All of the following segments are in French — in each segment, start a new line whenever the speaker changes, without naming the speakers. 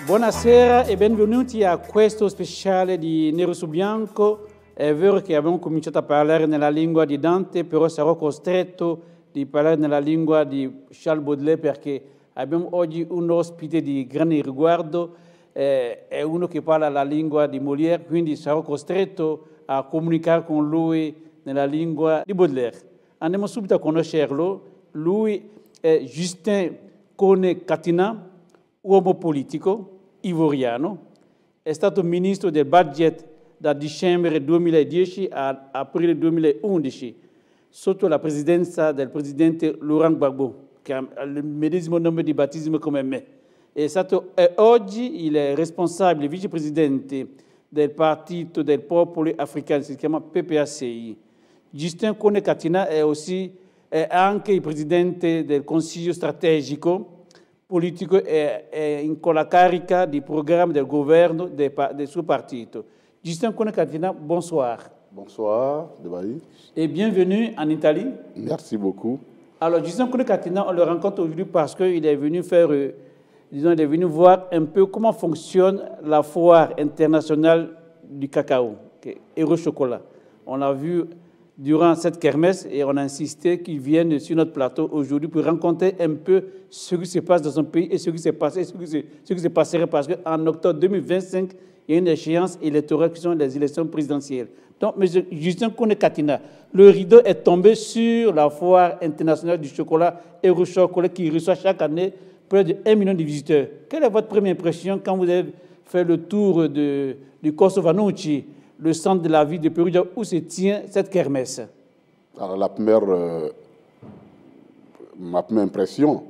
Buonasera e benvenuti a questo speciale di Nero su Bianco. È vero che abbiamo cominciato a parlare nella lingua di Dante, però sarò costretto di parlare nella lingua di Charles Baudelaire perché abbiamo oggi un ospite di grande riguardo, è uno che parla la lingua di Molière, quindi sarò costretto a comunicare con lui nella lingua di Baudelaire. Andiamo subito a conoscerlo. Lui è Justin Koné Katina, uomo politico ivoriano, è stato ministro del budget da dicembre 2010 a aprile 2011 sotto la presidenza del presidente Laurent Gbagbo, che ha il medesimo nome di battesimo come me. Oggi il è responsabile, vicepresidente del Partito del Popolo Africano, si chiama PPACI. Justin Koné Katina è anche il presidente del Consiglio strategico politico e con la carica di programma del governo del suo partito. Justin Koné Katina, bonsoir.
Bonsoir, Debaï.
Et bienvenue en Italie.
Merci beaucoup.
Alors, Justin Koné Katina, on le rencontre aujourd'hui parce qu'il est venu faire, il est venu voir un peu comment fonctionne la foire internationale du cacao, Hero Chocolat. On l'a vu durant cette kermesse et on a insisté qu'il vienne sur notre plateau aujourd'hui pour rencontrer un peu ce qui se passe dans son pays et ce qui s'est passé, ce qui se passerait parce qu'en octobre 2025, il y a une échéance électorale qui sont les élections présidentielles. Donc, M. Justin Koné Katina, le rideau est tombé sur la foire internationale du chocolat Hero Chocolat qui reçoit chaque année près de 1 million de visiteurs. Quelle est votre première impression quand vous avez fait le tour du Corso Vannucci, le centre de la ville de Perugia, où se tient cette kermesse?
Alors, ma première impression,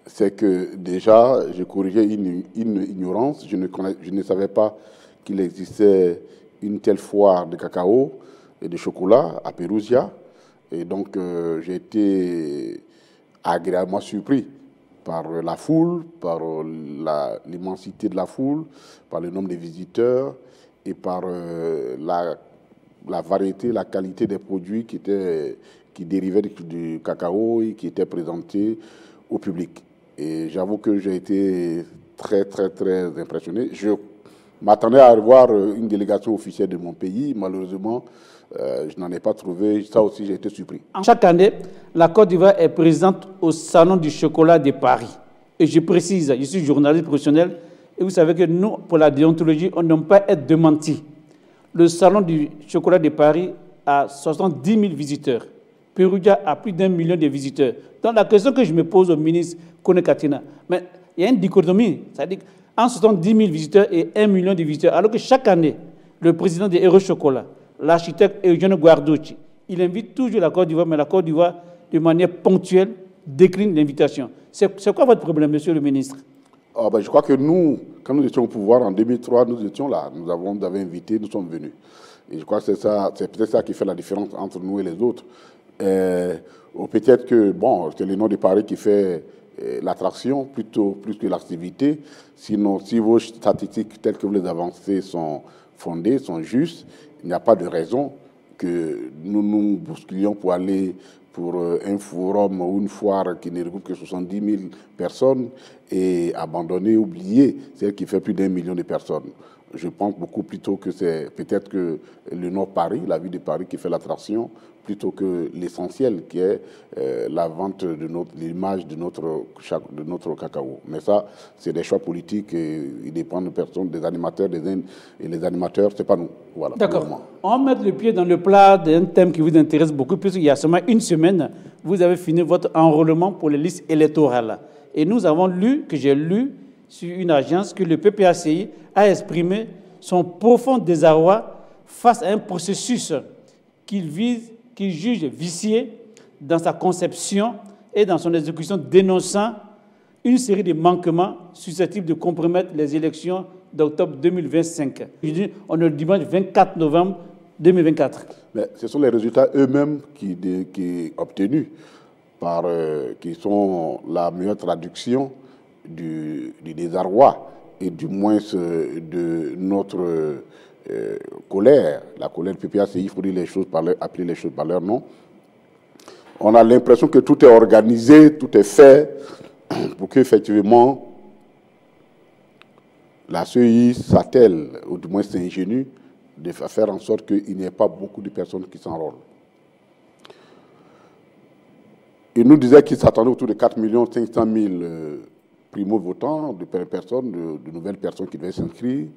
c'est que déjà, je corrigeais une ignorance. Je ne savais pas qu'il existait une telle foire de cacao et de chocolat à Perugia. Et donc, j'ai été agréablement surpris par la foule, par l'immensité de la foule, par le nombre de visiteurs et par la variété, la qualité des produits qui dérivaient du cacao et qui étaient présentés au public. Et j'avoue que j'ai été très, très, très impressionné. Je m'attendais à voir une délégation officielle de mon pays. Malheureusement, je n'en ai pas trouvé. Ça aussi, j'ai été surpris.
Chaque année, la Côte d'Ivoire est présente au Salon du chocolat de Paris. Et je précise, je suis journaliste professionnel, et vous savez que nous, pour la déontologie, on n'aime pas être démenti. Le Salon du chocolat de Paris a 70 000 visiteurs. Perugia a plus d'1 million de visiteurs. Donc la question que je me pose au ministre Koné Katina, mais il y a une dichotomie, c'est-à-dire en 70 000 visiteurs et 1 million de visiteurs, alors que chaque année, le président de Hero Chocolat, l'architecte Eugenio Guarducci, il invite toujours la Côte d'Ivoire, mais la Côte d'Ivoire, de manière ponctuelle, décline l'invitation. C'est quoi votre problème, monsieur le ministre?
Je crois que nous, quand nous étions au pouvoir en 2003, nous étions là. Nous avons invité, nous sommes venus. Et je crois que c'est peut-être ça qui fait la différence entre nous et les autres. Peut-être que, c'est le nom de Paris qui fait l'attraction plutôt plus que l'activité. Sinon, si vos statistiques telles que vous les avancez sont fondées, sont justes, il n'y a pas de raison que nous nous bousculions pour aller pour un forum ou une foire qui ne regroupe que 70 000 personnes et abandonner, oublier celle qui fait plus d'1 million de personnes. Je pense beaucoup plutôt que c'est peut-être que le Nord Paris, la ville de Paris qui fait l'attraction, plutôt que l'essentiel qui est la vente de l'image de notre cacao. Mais ça, c'est des choix politiques et ils dépendent de personnes, des animateurs, et les animateurs, c'est pas nous. Voilà.
D'accord. On met le pied dans le plat d'un thème qui vous intéresse beaucoup, puisqu'il y a seulement une semaine, vous avez fini votre enrôlement pour les listes électorales. Et nous avons lu, que j'ai lu sur une agence, que le PPACI a exprimé son profond désarroi face à un processus qu'il juge vicié dans sa conception et dans son exécution, dénonçant une série de manquements susceptibles de compromettre les élections d'octobre 2025. On est le dimanche 24 novembre 2024.
Mais ce sont les résultats eux-mêmes qui obtenus, qui sont la meilleure traduction du désarroi et du moins de notre colère, la colère du PPACI, il faut dire appeler les choses par leur nom. On a l'impression que tout est organisé, tout est fait pour qu'effectivement La CEI s'attelle, ou du moins s'ingénue, de faire en sorte qu'il n'y ait pas beaucoup de personnes qui s'enrôlent. Il nous disait qu'il s'attendait autour de 4 500 000 primo-votants, de nouvelles personnes qui devaient s'inscrire.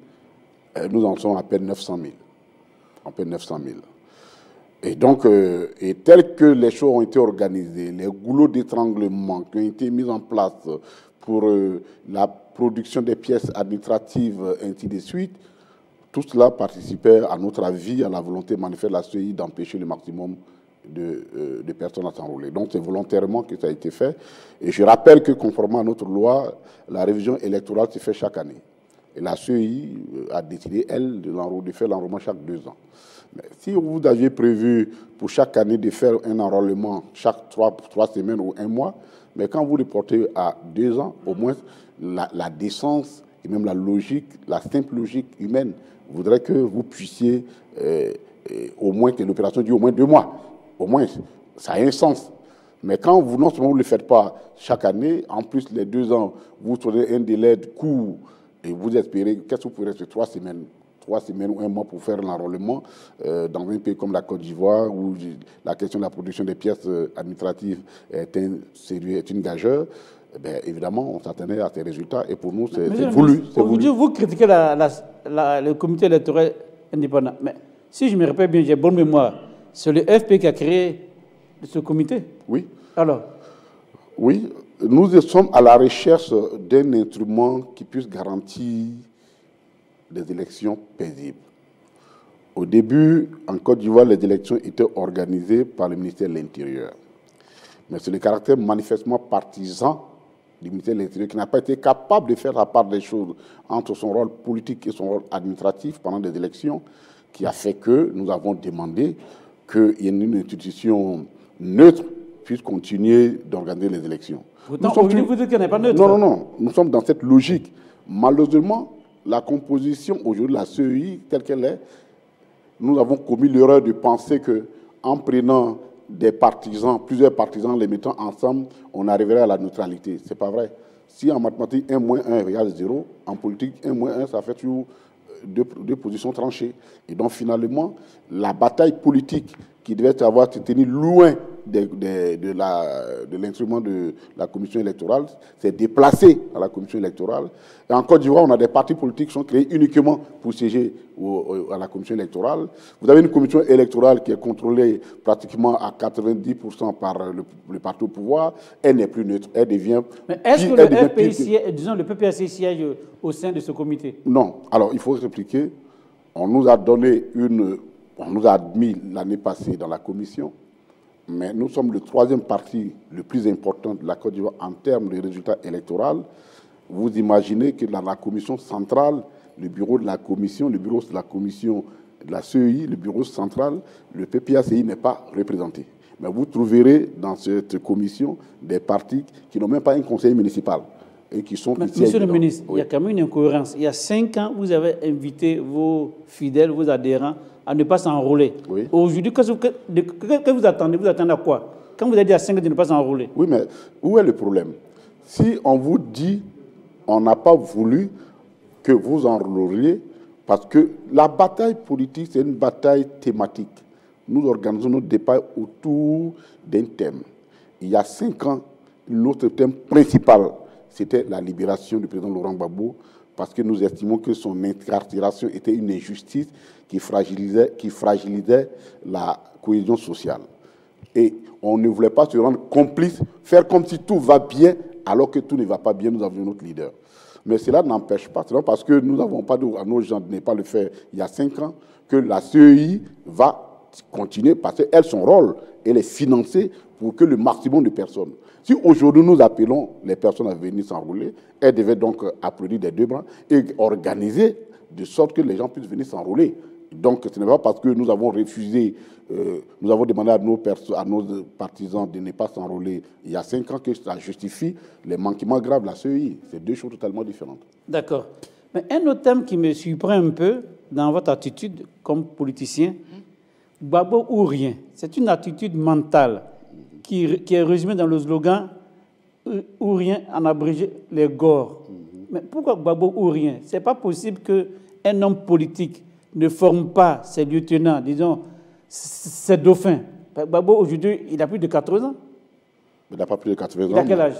Nous en sommes à peine 900 000. À peine 900 000. Et donc, tel que les choses ont été organisées, les goulots d'étranglement qui ont été mis en place pour la production des pièces administratives, ainsi de suite, tout cela participait, à notre avis, à la volonté manifeste de la CEI d'empêcher le maximum de personnes à s'enrôler. Donc, c'est volontairement que ça a été fait. Et je rappelle que, conformément à notre loi, la révision électorale se fait chaque année. Et la CEI a décidé, elle, de faire l'enrôlement chaque 2 ans. Mais si vous aviez prévu pour chaque année de faire un enrôlement chaque 3 semaines ou 1 mois, mais quand vous le portez à 2 ans, au moins la décence et même la logique, la simple logique humaine voudrait que vous puissiez au moins que l'opération dure au moins 2 mois. Au moins, ça a un sens. Mais quand vous, non seulement vous ne le faites pas chaque année, en plus les 2 ans, vous trouvez un délai de court et vous espérez, qu'est-ce que vous pourrez faire 3 semaines ou 1 mois pour faire l'enrôlement dans un pays comme la Côte d'Ivoire, où la question de la production des pièces administratives est une gageure. Ben, évidemment, on s'attendait à ces résultats et pour nous, c'est voulu.
Vous critiquez le comité électoral indépendant. Mais si je me rappelle bien, j'ai bonne mémoire, c'est le FP qui a créé ce comité.
Oui.
Alors?
Oui, nous sommes à la recherche d'un instrument qui puisse garantir des élections paisibles. Au début, en Côte d'Ivoire, les élections étaient organisées par le ministère de l'Intérieur. Mais c'est le caractère manifestement partisan du ministère de l'Intérieur qui n'a pas été capable de faire la part des choses entre son rôle politique et son rôle administratif pendant des élections qui a fait que nous avons demandé qu'il y ait une institution neutre puisse continuer d'organiser les élections.
Pourtant, vous dites qu'elle n'est pas neutre.
Non. Nous sommes dans cette logique. Malheureusement, la composition aujourd'hui de la CEI, telle qu'elle est, nous avons commis l'erreur de penser qu'en prenant des partisans, plusieurs partisans, les mettant ensemble, on arriverait à la neutralité. Ce n'est pas vrai. Si en mathématiques, 1 moins 1 égale 0, en politique, 1 moins 1, ça fait toujours deux positions tranchées. Et donc, finalement, la bataille politique qui devait avoir se tenir loin de l'instrument de la commission électorale s'est déplacée à la commission électorale. Et en Côte d'Ivoire, on a des partis politiques qui sont créés uniquement pour siéger à la commission électorale. Vous avez une commission électorale qui est contrôlée pratiquement à 90% par le parti au pouvoir. Elle n'est plus neutre. Elle devient...
Mais est-ce que le PPAC siège au sein de ce comité?
Non. Alors, il faut répliquer. On nous a donné on nous a admis l'année passée dans la commission, mais nous sommes le 3e parti le plus important de la Côte d'Ivoire en termes de résultats électoraux. Vous imaginez que dans la commission centrale, le bureau de la commission de la CEI, le bureau central, le PPACI n'est pas représenté. Mais vous trouverez dans cette commission des partis qui n'ont même pas un conseiller municipal et qui sont...
Monsieur le ministre, oui. Il y a quand même une incohérence. Il y a 5 ans, vous avez invité vos fidèles, vos adhérents à ne pas s'enrôler. Oui. Aujourd'hui, que vous attendez? Vous attendez à quoi? Quand vous avez dit à 5 ans de ne pas s'enrôler.
Oui, mais où est le problème? Si on vous dit, on n'a pas voulu que vous enrôliez, parce que la bataille politique, c'est une bataille thématique. Nous organisons nos débats autour d'un thème. Il y a 5 ans, notre thème principal, c'était la libération du président Laurent Gbagbo, parce que nous estimons que son incarcération était une injustice qui fragilisait la cohésion sociale. Et on ne voulait pas se rendre complice, faire comme si tout va bien, alors que tout ne va pas bien, nous avions notre leader. Mais cela n'empêche pas, c'est parce que nous n'avons pas à nos gens de ne pas le faire il y a 5 ans, que la CEI va continuer, parce qu'elle, son rôle, elle est financée pour que le maximum de personnes. Si aujourd'hui nous appelons les personnes à venir s'enrôler, elles devaient donc applaudir des 2 bras et organiser de sorte que les gens puissent venir s'enrôler. Donc ce n'est pas parce que nous avons refusé, nous avons demandé à nos partisans de ne pas s'enrôler il y a 5 ans que ça justifie les manquements graves de la CEI. C'est 2 choses totalement différentes.
D'accord. Mais un autre thème qui me surprend un peu dans votre attitude comme politicien, Gbagbo ou rien, c'est une attitude mentale qui est résumée dans le slogan ou rien, en abrégé, les GOR. Mais pourquoi Gbagbo ou rien? Ce n'est pas possible qu'un homme politique ne forme pas ses lieutenants, disons, ses dauphins. Gbagbo, aujourd'hui, il a plus de 80 ans.
Il n'a pas plus de 80 ans.
Il a quel âge?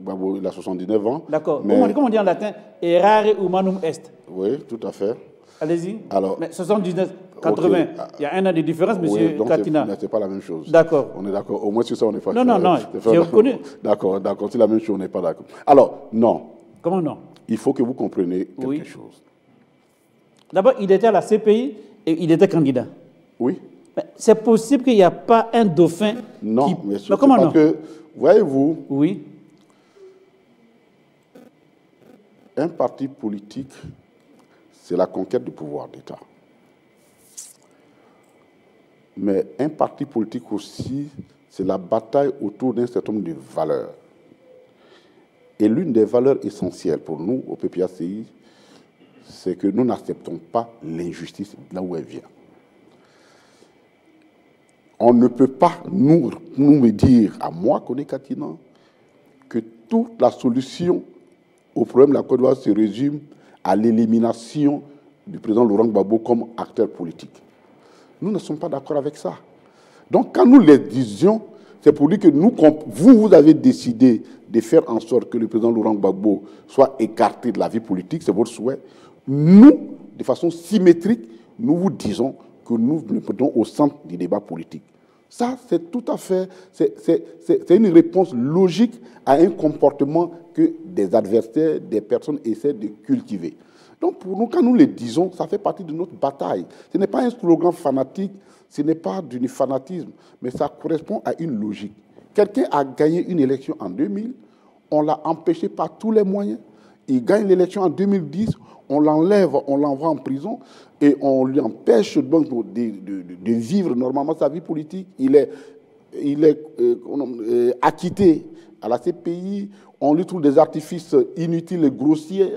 Gbagbo, il a 79 ans.
D'accord. Mais... Comment on dit en latin? Errare humanum est.
Oui, tout à fait.
Allez-y.
Alors,
mais 79, 80, okay. Il y a un an de différence, monsieur Katina.
Ce n'est pas la même chose.
D'accord.
On est d'accord. Au moins sur ça, on n'est pas...
Non, j'ai reconnu.
D'accord, c'est la même chose, on n'est pas d'accord. Alors, non.
Comment non?
Il faut que vous compreniez quelque chose.
D'abord, il était à la CPI et il était candidat.
Oui.
C'est possible qu'il n'y a pas un dauphin
non,
qui...
mais comment non? Parce que, voyez-vous,
oui.
Un parti politique, c'est la conquête du pouvoir d'État. Mais un parti politique aussi, c'est la bataille autour d'un certain nombre de valeurs. Et l'une des valeurs essentielles pour nous, au PPACI, c'est que nous n'acceptons pas l'injustice là où elle vient. On ne peut pas nous me dire, à moi, Koné Katina, que toute la solution au problème de la Côte d'Ivoire se résume à l'élimination du président Laurent Gbagbo comme acteur politique. Nous ne sommes pas d'accord avec ça. Donc, quand nous les disions, c'est pour dire que vous avez décidé de faire en sorte que le président Laurent Gbagbo soit écarté de la vie politique, c'est votre souhait. Nous, de façon symétrique, nous vous disons que nous le mettons au centre du débat politique. Ça, c'est tout à fait, c'est une réponse logique à un comportement que des adversaires, des personnes essaient de cultiver. Donc pour nous, quand nous le disons, ça fait partie de notre bataille. Ce n'est pas un slogan fanatique, ce n'est pas du fanatisme, mais ça correspond à une logique. Quelqu'un a gagné une élection en 2000, on l'a empêché par tous les moyens. Il gagne l'élection en 2010, on l'enlève, on l'envoie en prison et on lui empêche donc de vivre normalement sa vie politique. Il est acquitté à la CPI, on lui trouve des artifices inutiles et grossiers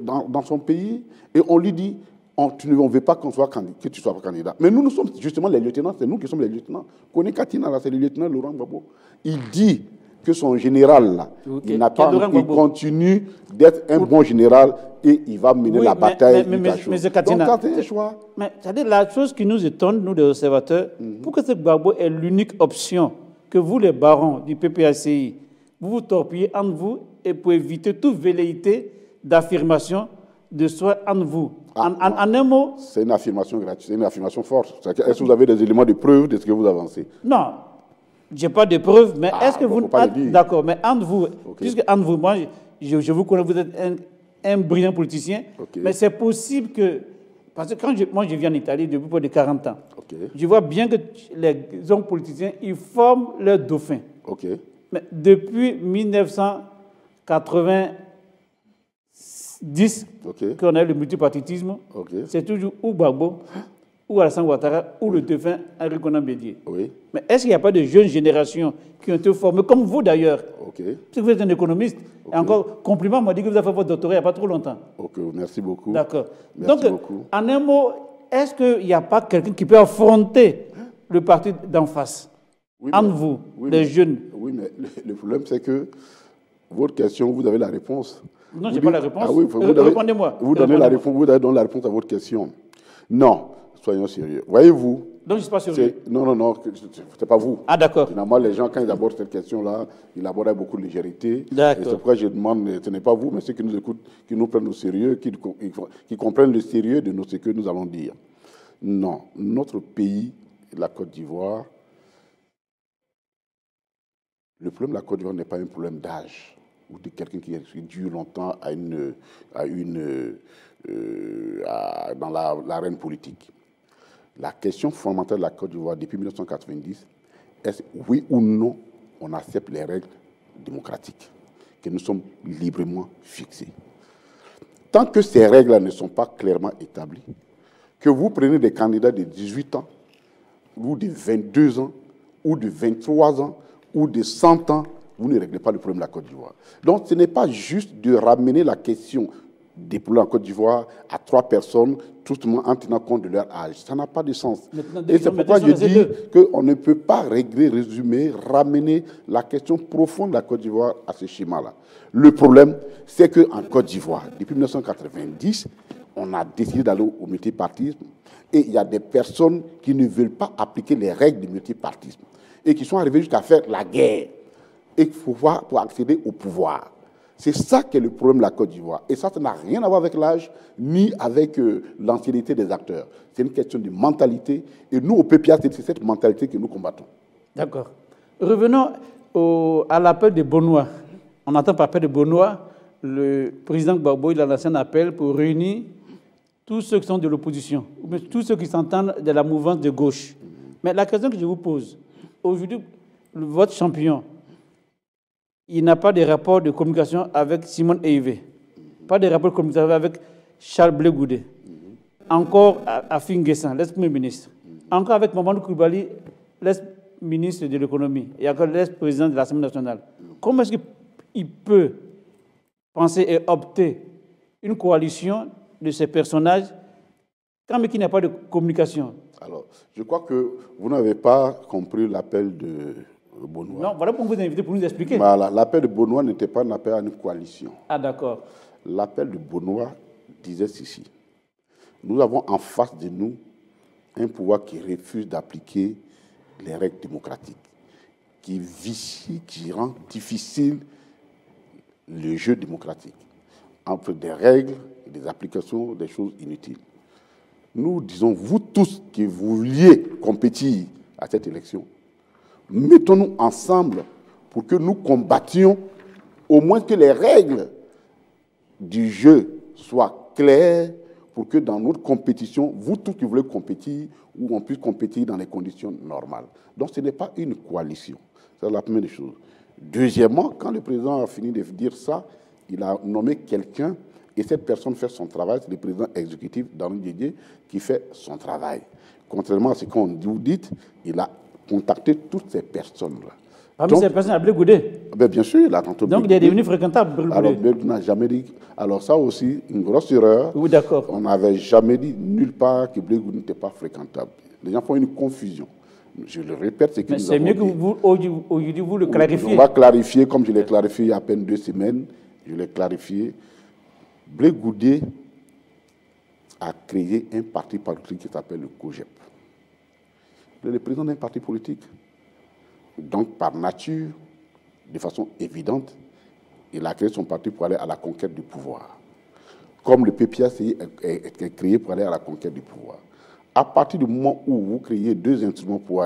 dans son pays et on lui dit on ne veut pas que tu sois candidat. Mais nous sommes justement les lieutenants, c'est nous qui sommes les lieutenants. Koné Katina, c'est le lieutenant Laurent Gbagbo. Il dit que son général, là, il continue d'être un bon général et il va mener la bataille.
Mais Katina,
donc, c'est un choix.
Mais c'est-à-dire la chose qui nous étonne, nous les observateurs, pour que ce Gbagbo est l'unique option que vous, les barons du PPACI, vous torpillez entre vous et pour éviter toute velléité d'affirmation de soi entre vous. En un mot...
C'est une affirmation gratuite, c'est une affirmation forte. Est-ce que vous avez des éléments de preuve de ce que vous avancez?
Non. Je n'ai pas de preuves, mais est-ce que vous... D'accord, mais entre vous, puisque entre vous, moi, je vous connais, vous êtes un brillant politicien, mais c'est possible que... Parce que quand moi, je viens en Italie depuis plus de 40 ans, je vois bien que les hommes politiciens, ils forment leurs dauphins. Mais depuis 1990, qu'on a eu le multipartitisme, c'est toujours ou Gbagbo, ou Alassane Ouattara, ou le dauphin Henri Konan Bédié. Mais est-ce qu'il n'y a pas de jeunes générations qui ont été formées, comme vous d'ailleurs? Parce que vous êtes un économiste. Et encore, compliment, on m'a dit que vous avez fait votre doctorat il n'y a pas trop longtemps.
Merci beaucoup.
D'accord. Donc, en un mot, est-ce qu'il n'y a pas quelqu'un qui peut affronter le parti d'en face, entre vous, les jeunes?
Oui, mais le problème, c'est que votre question, vous avez la réponse.
Non, je n'ai pas la réponse.
Répondez-moi. Vous donnez la réponse, vous donnez la réponse à votre question. Non, soyons sérieux. Voyez-vous.
Donc, je ne suis pas sérieux.
Non, ce n'est pas vous.
Ah, d'accord.
Finalement, les gens, quand ils abordent cette question-là, ils abordent avec beaucoup de légèreté.
D'accord.
Et c'est pourquoi je demande, ce n'est pas vous, mais ceux qui nous écoutent, qui nous prennent au sérieux, qui comprennent le sérieux de ce que nous allons dire. Non, notre pays, la Côte d'Ivoire, le problème de la Côte d'Ivoire n'est pas un problème d'âge ou de quelqu'un qui dure longtemps dans l'arène politique. La question fondamentale de la Côte d'Ivoire depuis 1990, est-ce oui ou non on accepte les règles démocratiques que nous sommes librement fixées. Tant que ces règles ne sont pas clairement établies, que vous prenez des candidats de 18 ans, ou de 22 ans, ou de 23 ans, ou de 100 ans, vous ne réglez pas le problème de la Côte d'Ivoire. Donc ce n'est pas juste de ramener la question déployés en Côte d'Ivoire à 3 personnes, tout le monde en tenant compte de leur âge. Ça n'a pas de sens. Et c'est pourquoi je dis qu'on ne peut pas régler, résumer, ramener la question profonde de la Côte d'Ivoire à ce schéma-là. Le problème, c'est qu'en Côte d'Ivoire, depuis 1990, on a décidé d'aller au multipartisme et il y a des personnes qui ne veulent pas appliquer les règles du multipartisme et qui sont arrivées jusqu'à faire la guerre et pour accéder au pouvoir. C'est ça qui est le problème de la Côte d'Ivoire. Et ça n'a rien à voir avec l'âge, ni avec l'ancienneté des acteurs. C'est une question de mentalité. Et nous, au PPA, c'est cette mentalité que nous combattons.
D'accord. Revenons à l'appel de Bonois. On entend par appel de Bonois, le président Gbagbo, il a lancé un appel pour réunir tous ceux qui sont de l'opposition, tous ceux qui s'entendent de la mouvance de gauche. Mais la question que je vous pose, aujourd'hui, votre champion, il n'a pas de rapport de communication avec Simone Eivé, pas de rapport de communication avec Charles Blé Goudé, encore Afin Guessan, l'ex-premier ministre, encore avec Mamadou Koulibaly, l'ex-ministre de l'économie, et encore l'ex-président de l'Assemblée nationale. Comment est-ce qu'il peut penser et opter une coalition de ces personnages quand il n'y a pas de communication?
Alors, je crois que vous n'avez pas compris l'appel de Bonois.
Non, voilà pour vous inviter pour nous expliquer.
Voilà, l'appel de Bonois n'était pas un appel à une coalition.
Ah, d'accord.
L'appel de Bonois disait ceci. Nous avons en face de nous un pouvoir qui refuse d'appliquer les règles démocratiques, qui vicie, qui rend difficile le jeu démocratique, entre des règles et des applications, des choses inutiles. Nous disons, vous tous qui vouliez compétir à cette élection, mettons-nous ensemble pour que nous combattions, au moins que les règles du jeu soient claires, pour que dans notre compétition, vous tous qui voulez compétir, ou on puisse compétir dans les conditions normales. Donc ce n'est pas une coalition. C'est la première des choses. Deuxièmement, quand le président a fini de dire ça, il a nommé quelqu'un, et cette personne fait son travail, c'est le président exécutif, Daron Didier, qui fait son travail. Contrairement à ce qu'on vous dit, il a contacté toutes ces personnes-là.
Parmi ces personnes, il y a Blé Goudé.
Bien sûr, il a contacté.
Donc, il est devenu fréquentable, Blé Goudé.
Alors, Blé Goudé n'a jamais dit. Alors, ça aussi, une grosse erreur.
Oui, d'accord.
On n'avait jamais dit nulle part que Blé Goudé n'était pas fréquentable. Les gens font une confusion. Je le répète, c'est que
mais c'est mieux que vous, aujourd'hui, vous le clarifiez.
On va clarifier, comme je l'ai clarifié il y a à peine 2 semaines. Je l'ai clarifié. Blé Goudé a créé un parti politique qui s'appelle le COGEP. Il est le président d'un parti politique. Donc, par nature, de façon évidente, il a créé son parti pour aller à la conquête du pouvoir. Comme le PPACI est créé pour aller à la conquête du pouvoir. À partir du moment où vous créez 2 instruments pour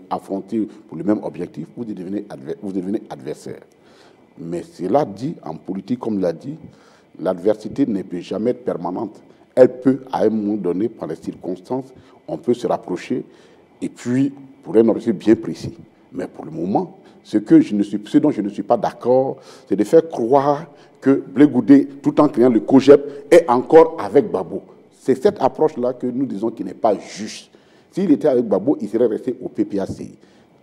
affronter pour le même objectif, vous devenez adversaire. Mais cela dit, en politique, comme l'a dit, l'adversité ne peut jamais être permanente. Elle peut, à un moment donné, par les circonstances, on peut se rapprocher, et puis, pour un objectif bien précis. Mais pour le moment, ce dont je ne suis pas d'accord, c'est de faire croire que Blé Goudé, tout en créant le COGEP, est encore avec Gbagbo. C'est cette approche-là que nous disons qui n'est pas juste. S'il était avec Gbagbo, il serait resté au PPACI.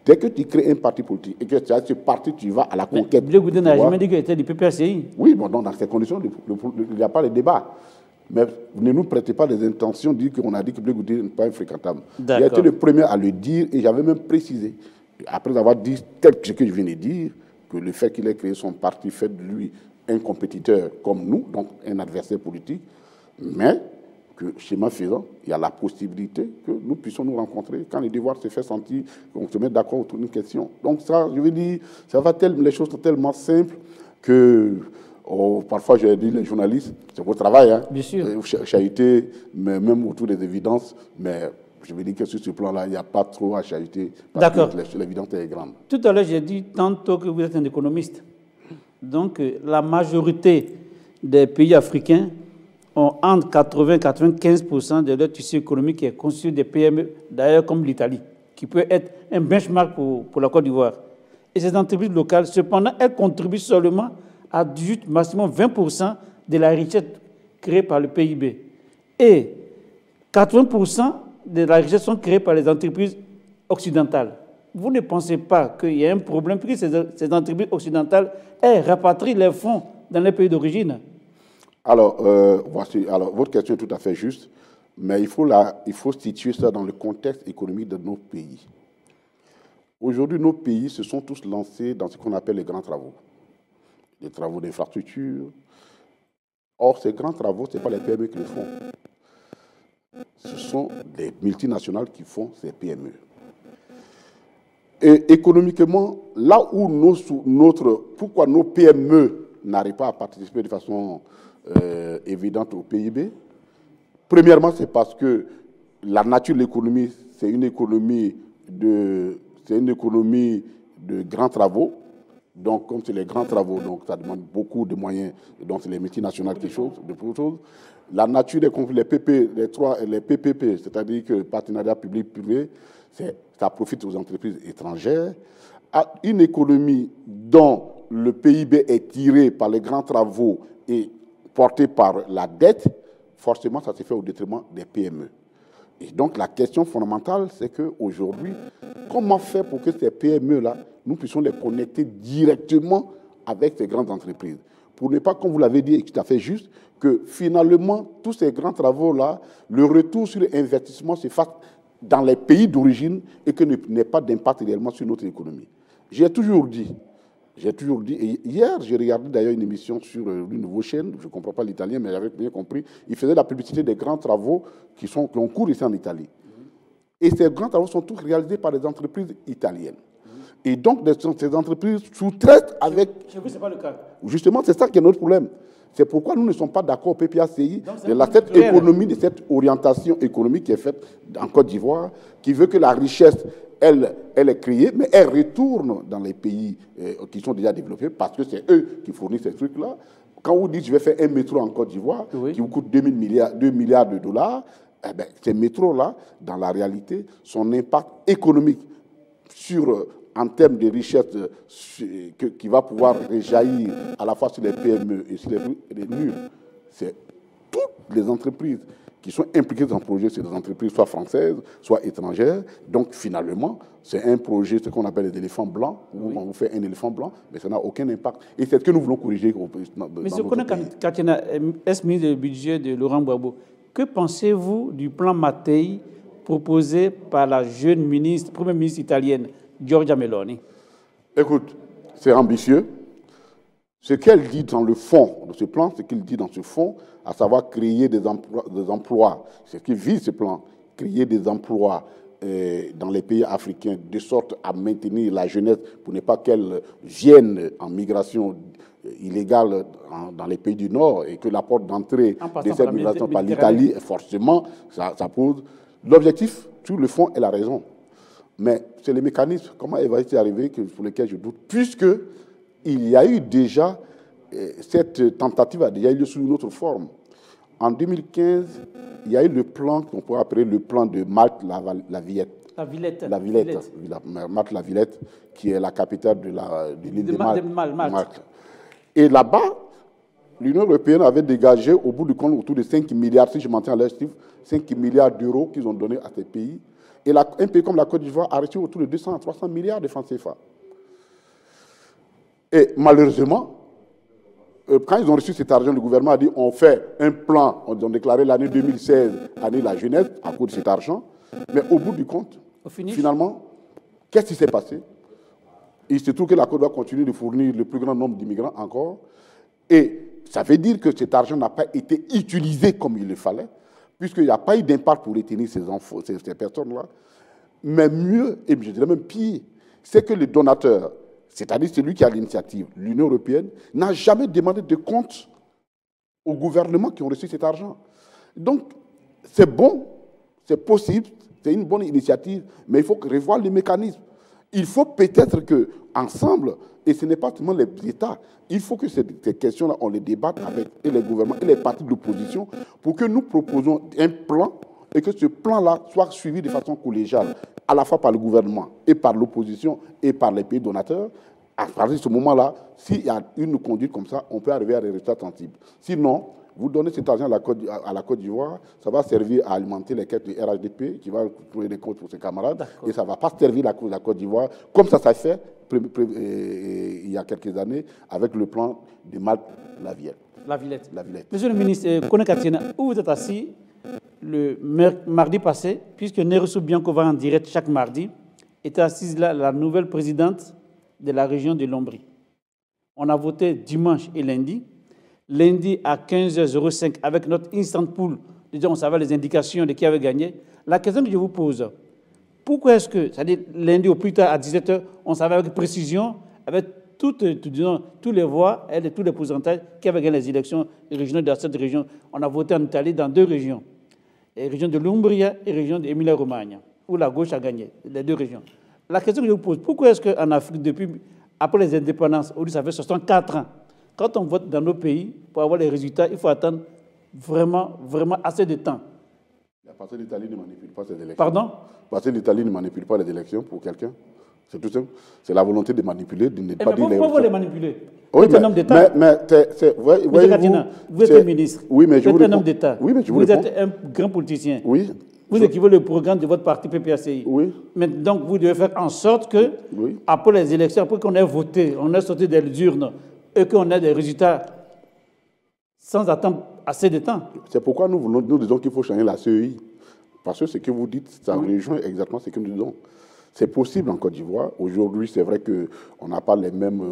Dès que tu crées un parti politique et que tu as ce parti, tu vas à la conquête.
Blé Goudé n'a jamais dit qu'il était du PPACI.
Oui, bon, dans ces conditions, il n'y a pas de débat. Mais ne nous prêtez pas les intentions de dire qu'on a dit que Blé Goudé n'est pas infréquentable. Il a été le premier à le dire et j'avais même précisé, après avoir dit tel ce que je viens de dire, que le fait qu'il ait créé son parti fait de lui un compétiteur comme nous, donc un adversaire politique, mais que, schéma faisant, il y a la possibilité que nous puissions nous rencontrer quand le devoir se fait sentir, qu'on se mette d'accord autour d'une question. Donc ça, je veux dire, les choses sont tellement simples que parfois je dis les journalistes, c'est votre travail, hein,
bien sûr,
chahuter, mais même autour des évidences, mais je veux dire que sur ce plan-là, il n'y a pas trop à chahuter.
D'accord.
L'évidence est grande.
Tout à l'heure, j'ai dit tantôt que vous êtes un économiste. Donc, la majorité des pays africains ont entre 80 et 95% de leur tissu économique qui est constitué des PME, d'ailleurs comme l'Italie, qui peut être un benchmark pour la Côte d'Ivoire. Et ces entreprises locales, cependant, elles contribuent seulement à 18, maximum 20% de la richesse créée par le PIB. Et 80% de la richesse sont créées par les entreprises occidentales. Vous ne pensez pas qu'il y a un problème puisque ces entreprises occidentales rapatrient les fonds dans les pays d'origine?
Alors, voici, alors, votre question est tout à fait juste, mais il faut situer ça dans le contexte économique de nos pays. Aujourd'hui, nos pays se sont tous lancés dans ce qu'on appelle les grands travaux. Les travaux d'infrastructure. Or, ces grands travaux, ce n'est pas les PME qui les font. Ce sont les multinationales qui font ces PME. Et économiquement, là où pourquoi nos PME n'arrivent pas à participer de façon évidente au PIB, premièrement, c'est parce que la nature de l'économie, c'est une économie de grands travaux. Donc, comme c'est les grands travaux, donc ça demande beaucoup de moyens. Donc, c'est les multinationales qui choses, de beaucoup de choses. La nature des conflits, les PPP, c'est-à-dire que partenariat public-privé, ça profite aux entreprises étrangères. À une économie dont le PIB est tiré par les grands travaux et porté par la dette, forcément, ça se fait au détriment des PME. Et donc, la question fondamentale, c'est qu'aujourd'hui, comment faire pour que ces PME-là, nous puissions les connecter directement avec ces grandes entreprises? Pour ne pas, comme vous l'avez dit, et tout à fait juste, que finalement, tous ces grands travaux-là, le retour sur l'investissement se fasse dans les pays d'origine et que n'ait pas d'impact réellement sur notre économie. J'ai toujours dit, et hier, j'ai regardé d'ailleurs une émission sur une nouvelle chaîne, je ne comprends pas l'italien, mais j'avais bien compris, il faisait la publicité des grands travaux qui ont cours ici en Italie. Et ces grands travaux sont tous réalisés par des entreprises italiennes. Et donc, ces entreprises sous-traitent avec...
Chez vous, ce n'est pas le cas.
Justement, c'est ça qui est notre problème. C'est pourquoi nous ne sommes pas d'accord au PPACI de cette économie, de cette orientation économique qui est faite en Côte d'Ivoire, qui veut que la richesse, elle est créée, mais elle retourne dans les pays qui sont déjà développés, parce que c'est eux qui fournissent ces trucs-là. Quand vous dites, je vais faire un métro en Côte d'Ivoire, qui vous coûte 2 milliards de dollars, eh bien, ces métros-là, dans la réalité, son impact économique en termes de richesse qui va pouvoir réjaillir à la fois sur les PME et sur les nul. C'est toutes les entreprises qui sont impliquées dans ce projet, c'est des entreprises soit françaises, soit étrangères. Donc finalement, c'est un projet, ce qu'on appelle les éléphants blancs, où on fait un éléphant blanc, mais ça n'a aucun impact. Et c'est ce que nous voulons corriger dans
Monsieur Katina, ex-ministre du budget de Laurent Gbagbo, que pensez-vous du plan Mattei proposé par la jeune première ministre italienne, Giorgia Meloni?
Écoute, c'est ambitieux. Ce qu'elle dit dans le fond de ce plan, ce qu'il dit dans ce fond, à savoir créer des emplois, c'est ce qui vise ce plan, créer des emplois dans les pays africains, de sorte à maintenir la jeunesse pour ne pas qu'elle vienne en migration illégale dans les pays du Nord et que la porte d'entrée de cette migration par l'Italie, forcément, ça pose. L'objectif, sur le fond, elle a raison. Mais c'est les mécanismes, comment elle va y arriver, pour lesquels je doute, puisque il y a eu déjà, cette tentative a déjà eu lieu sous une autre forme. En 2015, il y a eu le plan qu'on pourrait appeler le plan de Malte-la-Villette. Malte-la-Villette, qui est la capitale de l'île de Malte. Et là-bas, l'Union européenne avait dégagé, au bout du compte, autour de 5 milliards, si je m'en tiens à leur chiffre, 5 milliards d'euros qu'ils ont donnés à ces pays. Et un pays comme la Côte d'Ivoire a reçu autour de 200 à 300 milliards de francs CFA. Et malheureusement, quand ils ont reçu cet argent, le gouvernement a dit on fait un plan, on a déclaré l'année 2016, année de la jeunesse, à cause de cet argent. Mais au bout du compte, finalement, qu'est-ce qui s'est passé? Il se trouve que la Côte d'Ivoire continue de fournir le plus grand nombre d'immigrants encore. Et ça veut dire que cet argent n'a pas été utilisé comme il le fallait, puisqu'il n'y a pas eu d'impact pour retenir ces personnes-là. Mais mieux, et je dirais même pire, c'est que le donateur, c'est-à-dire celui qui a l'initiative, l'Union européenne, n'a jamais demandé de compte aux gouvernements qui ont reçu cet argent. Donc, c'est bon, c'est possible, c'est une bonne initiative, mais il faut revoir les mécanismes. Il faut peut-être qu'ensemble, et ce n'est pas seulement les États, il faut que ces questions-là, on les débatte avec les gouvernements et les partis de l'opposition pour que nous proposions un plan et que ce plan-là soit suivi de façon collégiale, à la fois par le gouvernement et par l'opposition et par les pays donateurs. À partir de ce moment-là, s'il y a une conduite comme ça, on peut arriver à des résultats tangibles. Sinon, vous donnez cet argent à la Côte d'Ivoire, ça va servir à alimenter les quêtes du RHDP, qui va trouver des comptes pour ses camarades, et ça ne va pas servir la Côte d'Ivoire, comme ça s'est fait il y a quelques années avec le plan de Malte-la-Villette.
La Villette.
La Villette.
Monsieur le ministre, Kone Katina, où vous êtes assis le mardi passé, puisque Nerusu Bianco va en direct chaque mardi, était assise là la nouvelle présidente de la région de Lombrie. On a voté dimanche et lundi. Lundi à 15h05 avec notre instant pool, on savait les indications de qui avait gagné. La question que je vous pose, pourquoi est-ce que, c'est-à-dire lundi au plus tard à 17h, on savait avec précision, avec toutes les voix et tous les pourcentages qui avaient gagné les élections régionales de cette région. On a voté en Italie dans 2 régions, la région de l'Umbria et la région d'Emilia-Romagna, où la gauche a gagné, les 2 régions. La question que je vous pose, pourquoi est-ce qu'en Afrique, après les indépendances, aujourd'hui ça fait 64 ans, quand on vote dans nos pays, pour avoir les résultats, il faut attendre vraiment assez de temps.
Parce que l'Italie ne manipule pas ces élections.
Pardon?
Parce que l'Italie ne manipule pas les élections pour quelqu'un. C'est tout simple. C'est la volonté de manipuler, de ne pas dire les
pourquoi vous les manipulez?
Oui,
vous êtes un homme d'État.
Monsieur
Katina, vous êtes ministre.
Oui, mais
vous êtes un homme d'État.
Oui, mais
vous êtes un grand politicien.
Oui.
Vous écrivez le programme de votre parti PPACI.
Oui.
Mais donc, vous devez faire en sorte que, après les élections, après qu'on ait voté, on ait sorti des urnes et qu'on ait des résultats sans attendre assez de temps.
C'est pourquoi nous disons qu'il faut changer la CEI. Parce que ce que vous dites, ça rejoint exactement ce que nous disons. C'est possible en Côte d'Ivoire. Aujourd'hui, c'est vrai qu'on n'a pas les mêmes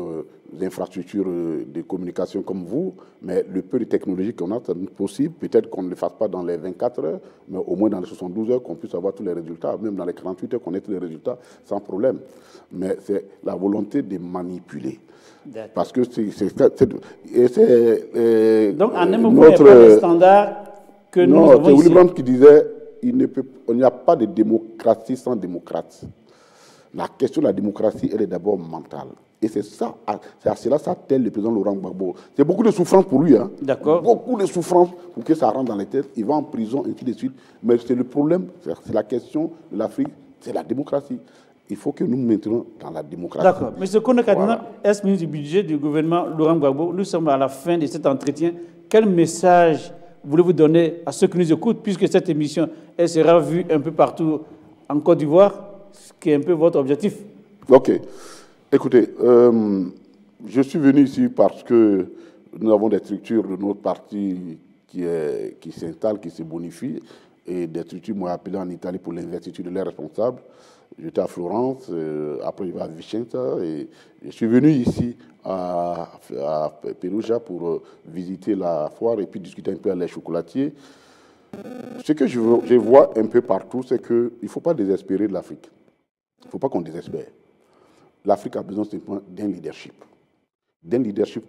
infrastructures de communication comme vous, mais le peu de technologie qu'on a, c'est possible. Peut-être qu'on ne le fasse pas dans les 24 heures, mais au moins dans les 72 heures, qu'on puisse avoir tous les résultats. Même dans les 48 heures, qu'on ait tous les résultats sans problème. Mais c'est la volonté de manipuler. Parce que
donc, en un moment, il n'y a pas de standard que nous avons ici.
C'est Willy Brandt qui disait il n'y a pas de démocratie sans démocrate. La question de la démocratie, elle est d'abord mentale. Et c'est ça, c'est à cela s'attelle le président Laurent Gbagbo. C'est beaucoup de souffrance pour lui. Hein.
D'accord.
Beaucoup de souffrance pour que ça rentre dans les têtes. Il va en prison, ainsi de suite. Mais c'est le problème, c'est la question de l'Afrique, c'est la démocratie. Il faut que nous nous maintenions dans la démocratie.
D'accord. Monsieur Kone Katina, ex-ministre du budget du gouvernement Laurent Gbagbo, nous sommes à la fin de cet entretien. Quel message voulez-vous donner à ceux qui nous écoutent, puisque cette émission elle sera vue un peu partout en Côte d'Ivoire, ce qui est un peu votre objectif?
Ok. Écoutez, je suis venu ici parce que nous avons des structures de notre parti qui s'installent, qui se bonifient, et des structures m'ont appelé en Italie pour l'investiture de leurs responsables. J'étais à Florence, après je vais à Vicenza, et je suis venu ici à Perugia pour visiter la foire et puis discuter un peu avec les chocolatiers. Ce que je vois un peu partout, c'est qu'il ne faut pas désespérer de l'Afrique. Il ne faut pas qu'on désespère. L'Afrique a besoin simplement d'un leadership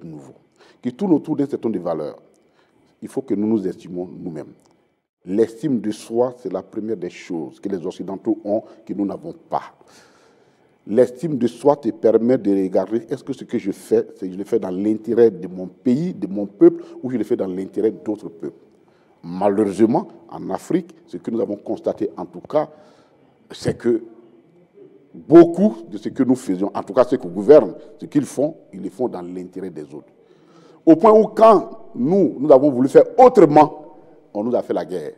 nouveau, qui tourne autour d'un certain nombre de valeurs. Il faut que nous nous estimons nous-mêmes. L'estime de soi, c'est la première des choses que les Occidentaux ont, que nous n'avons pas. L'estime de soi te permet de regarder, est-ce que ce que je fais, je le fais dans l'intérêt de mon pays, de mon peuple, ou je le fais dans l'intérêt d'autres peuples. Malheureusement, en Afrique, ce que nous avons constaté en tout cas, c'est que beaucoup de ce que nous faisions, en tout cas ceux qui gouvernent, ce qu'ils font, ils le font dans l'intérêt des autres. Au point où quand nous avons voulu faire autrement, on nous a fait la guerre.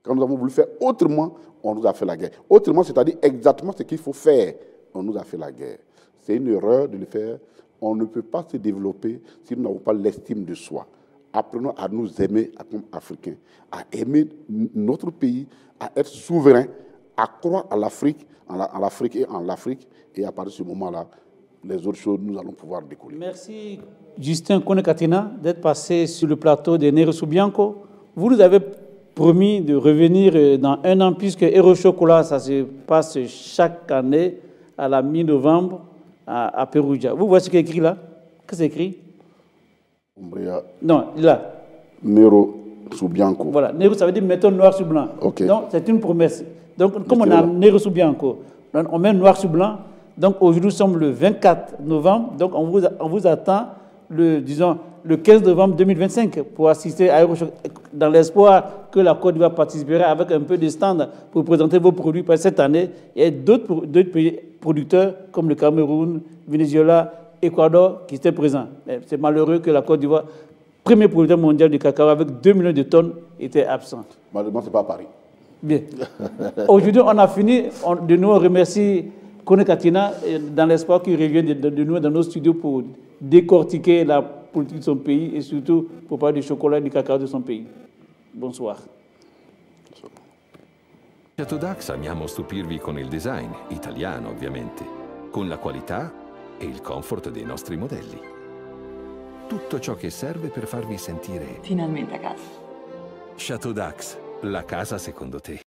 Quand nous avons voulu faire autrement, on nous a fait la guerre. Autrement, c'est-à-dire exactement ce qu'il faut faire, on nous a fait la guerre. C'est une erreur de le faire. On ne peut pas se développer si nous n'avons pas l'estime de soi. Apprenons à nous aimer comme Africains, à aimer notre pays, à être souverains, à croire à l'Afrique, en l'Afrique, et à partir de ce moment-là, les autres choses, nous allons pouvoir décoller.
Merci, Justin Kone Katina, d'être passé sur le plateau de Nerusu Bianco. Vous nous avez promis de revenir dans 1 an, puisque Hero Chocolat, ça se passe chaque année à la mi-novembre à Perugia. Vous voyez ce qui est écrit là? Qu'est-ce que c'est écrit?
Umbria.
Non, là.
Nerusu Bianco.
Voilà, Nerusu, ça veut dire mettons noir sur blanc.
Okay.
Donc, c'est une promesse. Donc, comme on a Nerusu Bianco, on met noir sur blanc. Donc, aujourd'hui, nous sommes le 24 novembre. Donc, on vous attend le 15 novembre 2025 pour assister à dans l'espoir que la Côte d'Ivoire participera avec un peu de stand pour présenter vos produits. Parce que cette année, il y a d'autres pays producteurs comme le Cameroun, Venezuela, Équateur qui étaient présents. C'est malheureux que la Côte d'Ivoire, premier producteur mondial du cacao avec 2 millions de tonnes, était absent.
Malheureusement, ce n'est pas à Paris.
Bien. Aujourd'hui, on a fini. De nous, on remercie Kone Katina dans l'espoir qu'il revienne de nous dans nos studios pour décortiquer la politique de son pays et surtout pour parler du chocolat et du cacao de son pays. Bonsoir.
Chateau Dax amiamo stupirvi con il design, italiano ovviamente, con la qualità e il comfort dei nostri modelli. Tutto ciò che serve per farvi sentire
finalmente a casa.
Chateau Dax, la casa secondo te.